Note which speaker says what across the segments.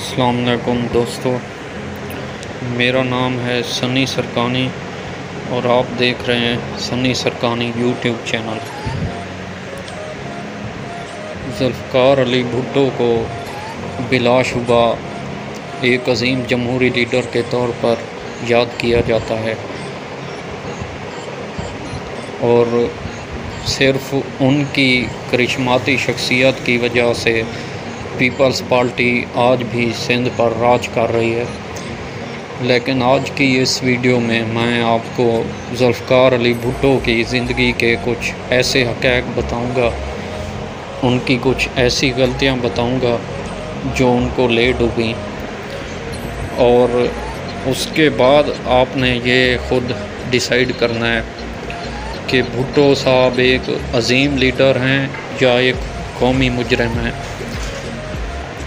Speaker 1: अस्सलाम वालेकुम दोस्तों, मेरा नाम है सनी सरकानी और आप देख रहे हैं सनी सरकानी यूट्यूब चैनल। ज़ुल्फ़िकार अली भुट्टो को बिलाशुबा एक अजीम जमहूरी लीडर के तौर पर याद किया जाता है और सिर्फ़ उनकी करिश्माती शख्सियत की वजह से पीपल्स पार्टी आज भी सिंध पर राज कर रही है। लेकिन आज की इस वीडियो में मैं आपको ज़ुल्फ़िकार अली भुट्टो की ज़िंदगी के कुछ ऐसे हक़ाइक़ बताऊंगा, उनकी कुछ ऐसी गलतियां बताऊंगा जो उनको ले डूबी, और उसके बाद आपने ये ख़ुद डिसाइड करना है कि भुट्टो साहब एक अजीम लीडर हैं या एक कौमी मुजरिम हैं।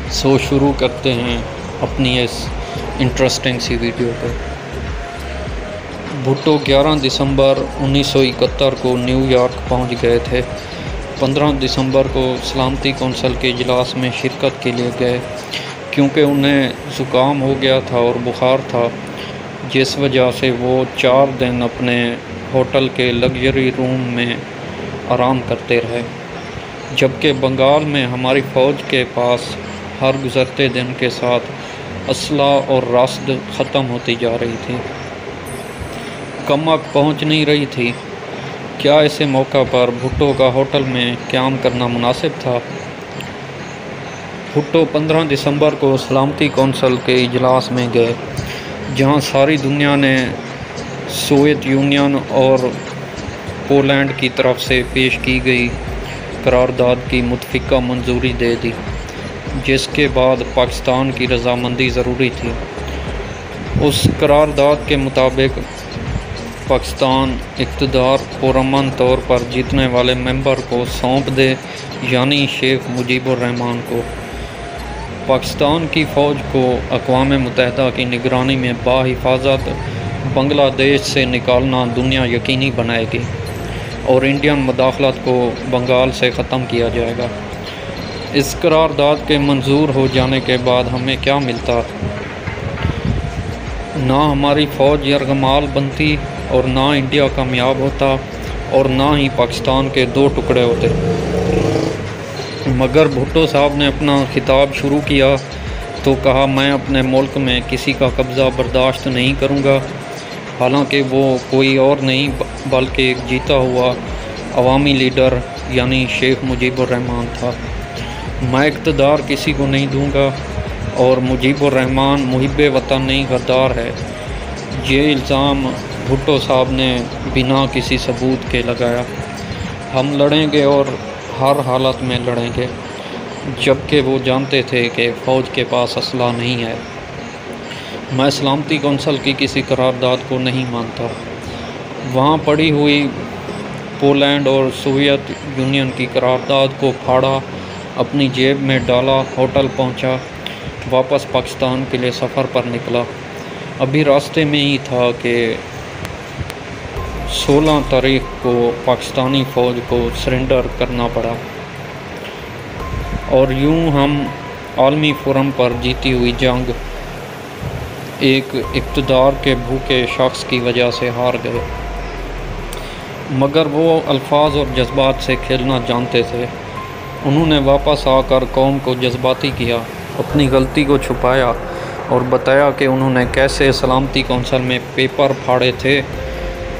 Speaker 1: सो शुरू करते हैं अपनी इस इंटरेस्टिंग सी वीडियो को। भुट्टो 11 दिसंबर 1971 को न्यूयॉर्क पहुंच गए थे। 15 दिसंबर को सलामती कौंसिल के इजलास में शिरकत के लिए गए, क्योंकि उन्हें ज़ुकाम हो गया था और बुखार था, जिस वजह से वो 4 दिन अपने होटल के लग्जरी रूम में आराम करते रहे। जबकि बंगाल में हमारी फ़ौज के पास हर गुज़रते दिन के साथ असला और रसद ख़त्म होती जा रही थी, कमक पहुंच नहीं रही थी। क्या ऐसे मौका पर भुट्टो का होटल में क़याम करना मुनासिब था? भुट्टो 15 दिसंबर को सलामती कौंसिल के इजलास में गए, जहां सारी दुनिया ने सोवियत यूनियन और पोलैंड की तरफ से पेश की गई करारदाद की मुतफ़िका मंजूरी दे दी, जिसके बाद पाकिस्तान की रजामंदी ज़रूरी थी। उस करारदाद के मुताबिक पाकिस्तान इक़्तिदार पुरअमन तौर पर जीतने वाले मेंबर को सौंप दे, यानी शेख मुजीबुर रहमान को। पाकिस्तान की फ़ौज को अक़वाम मुत्तहिदा की निगरानी में बाहिफाजत बांग्लादेश से निकालना दुनिया यकीनी बनाएगी और इंडियन मुदाखलत को बंगाल से ख़त्म किया जाएगा। इस करारदाद के मंजूर हो जाने के बाद हमें क्या मिलता? ना हमारी फ़ौज यरगमाल बनती और ना इंडिया कामयाब होता और ना ही पाकिस्तान के 2 टुकड़े होते। मगर भुट्टो साहब ने अपना खिताब शुरू किया तो कहा, मैं अपने मुल्क में किसी का कब्ज़ा बर्दाश्त नहीं करूँगा। हालांकि वो कोई और नहीं बल्कि एक जीता हुआ अवामी लीडर यानी शेख मुजीबुर रहमान था। मैं इक़्तिदार किसी को नहीं दूंगा और मुजीबुर रहमान मुहिब्बे वतन नहीं गद्दार है। ये इल्ज़ाम भुट्टो साहब ने बिना किसी सबूत के लगाया। हम लड़ेंगे और हर हालत में लड़ेंगे, जबकि वो जानते थे कि फ़ौज के पास असला नहीं है। मैं सलामती कौंसिल की किसी करारदाद को नहीं मानता। वहाँ पड़ी हुई पोलैंड और सोवियत यूनियन की करारदाद को फाड़ा, अपनी जेब में डाला, होटल पहुंचा, वापस पाकिस्तान के लिए सफ़र पर निकला। अभी रास्ते में ही था कि 16 तारीख को पाकिस्तानी फ़ौज को सरेंडर करना पड़ा और यूं हम आलमी फोरम पर जीती हुई जंग एक इक़्तिदार के भूखे शख्स की वजह से हार गए। मगर वो अल्फाज और जज्बात से खेलना जानते थे। उन्होंने वापस आकर कौम को जज्बाती किया, अपनी गलती को छुपाया और बताया कि उन्होंने कैसे सलामती कौंसिल में पेपर फाड़े थे।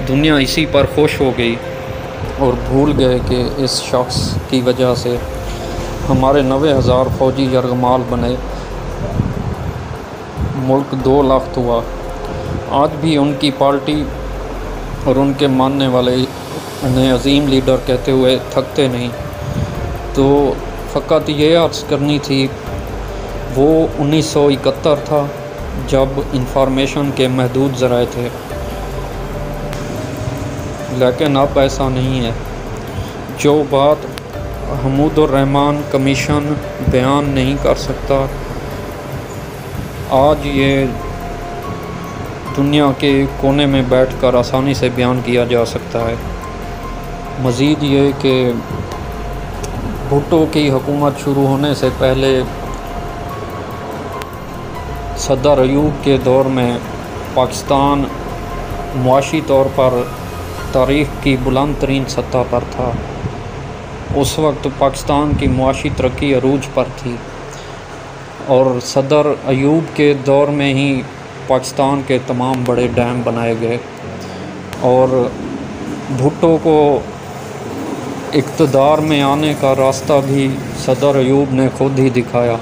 Speaker 1: दुनिया इसी पर खुश हो गई और भूल गए कि इस शख्स की वजह से हमारे 90,000 फ़ौजी यरगमाल बने, मुल्क 2 लाख हुआ। आज भी उनकी पार्टी और उनके मानने वाले उन्हें अजीम लीडर कहते हुए थकते नहीं। तो फ़कत ये अर्ज़ करनी थी, वो 1971 था जब इंफॉर्मेशन के महदूद ज़राए थे, लेकिन अब ऐसा नहीं है। जो बात हमूदुर रहमान कमीशन बयान नहीं कर सकता, आज ये दुनिया के कोने में बैठकर आसानी से बयान किया जा सकता है। मज़ीद ये कि भुट्टो की हुकूमत शुरू होने से पहले सदर अयूब के दौर में पाकिस्तान मुआशी तौर पर तारीख़ की बुलंद तरीन सतह पर था। उस वक्त पाकिस्तान की मुआशी तरक्की अरूज पर थी और सदर अयूब के दौर में ही पाकिस्तान के तमाम बड़े डैम बनाए गए और भुट्टो को इक़्तिदार में आने का रास्ता भी सदर अयूब ने खुद ही दिखाया।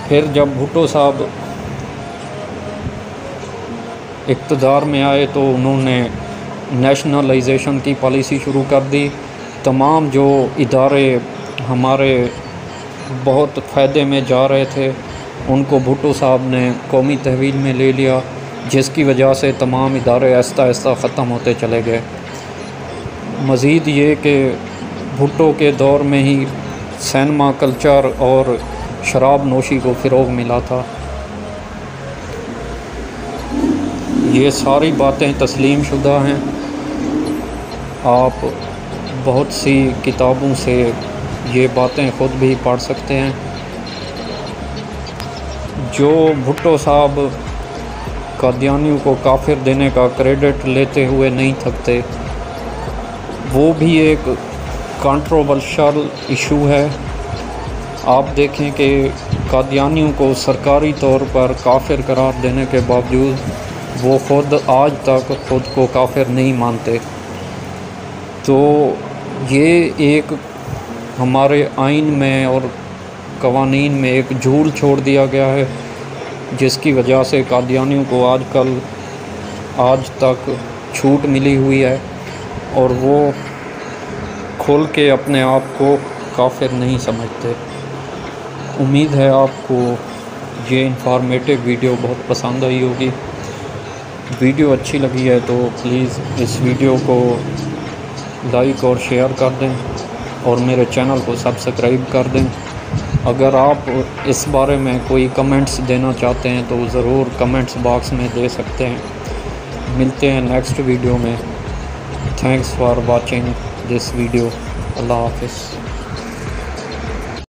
Speaker 1: फिर जब भुट्टो साहब इक़्तिदार में आए तो उन्होंने नेशनलाइजेशन की पॉलिसी शुरू कर दी। तमाम जो इदारे हमारे बहुत फ़ायदे में जा रहे थे उनको भुट्टो साहब ने कौमी तहवील में ले लिया, जिसकी वजह से तमाम इदारे आहिस्ता आहिस्ता ख़त्म होते चले गए। मज़ीद ये कि भुट्टो के दौर में ही सिनेमा कल्चर और शराब नोशी को फ़रोग़ मिला था। ये सारी बातें तस्लीम शुदा हैं। आप बहुत सी किताबों से ये बातें ख़ुद भी पढ़ सकते हैं। जो भुट्टो साहब कादियानियों को काफिर देने का क्रेडिट लेते हुए नहीं थकते, वो भी एक कंट्रोवर्शियल इशू है। आप देखें कि कादियानियों को सरकारी तौर पर काफिर करार देने के बावजूद वो ख़ुद आज तक ख़ुद को काफिर नहीं मानते। तो ये एक हमारे आइन में और कवानीन में एक झूल छोड़ दिया गया है, जिसकी वजह से कादियानियों को आज तक छूट मिली हुई है और वो खुल के अपने आप को काफिर नहीं समझते। उम्मीद है आपको ये इंफॉर्मेटिव वीडियो बहुत पसंद आई होगी। वीडियो अच्छी लगी है तो प्लीज़ इस वीडियो को लाइक और शेयर कर दें और मेरे चैनल को सब्सक्राइब कर दें। अगर आप इस बारे में कोई कमेंट्स देना चाहते हैं तो ज़रूर कमेंट्स बॉक्स में दे सकते हैं। मिलते हैं नेक्स्ट वीडियो में। Thanks for watching this video. अल्लाह हाफ़िज़।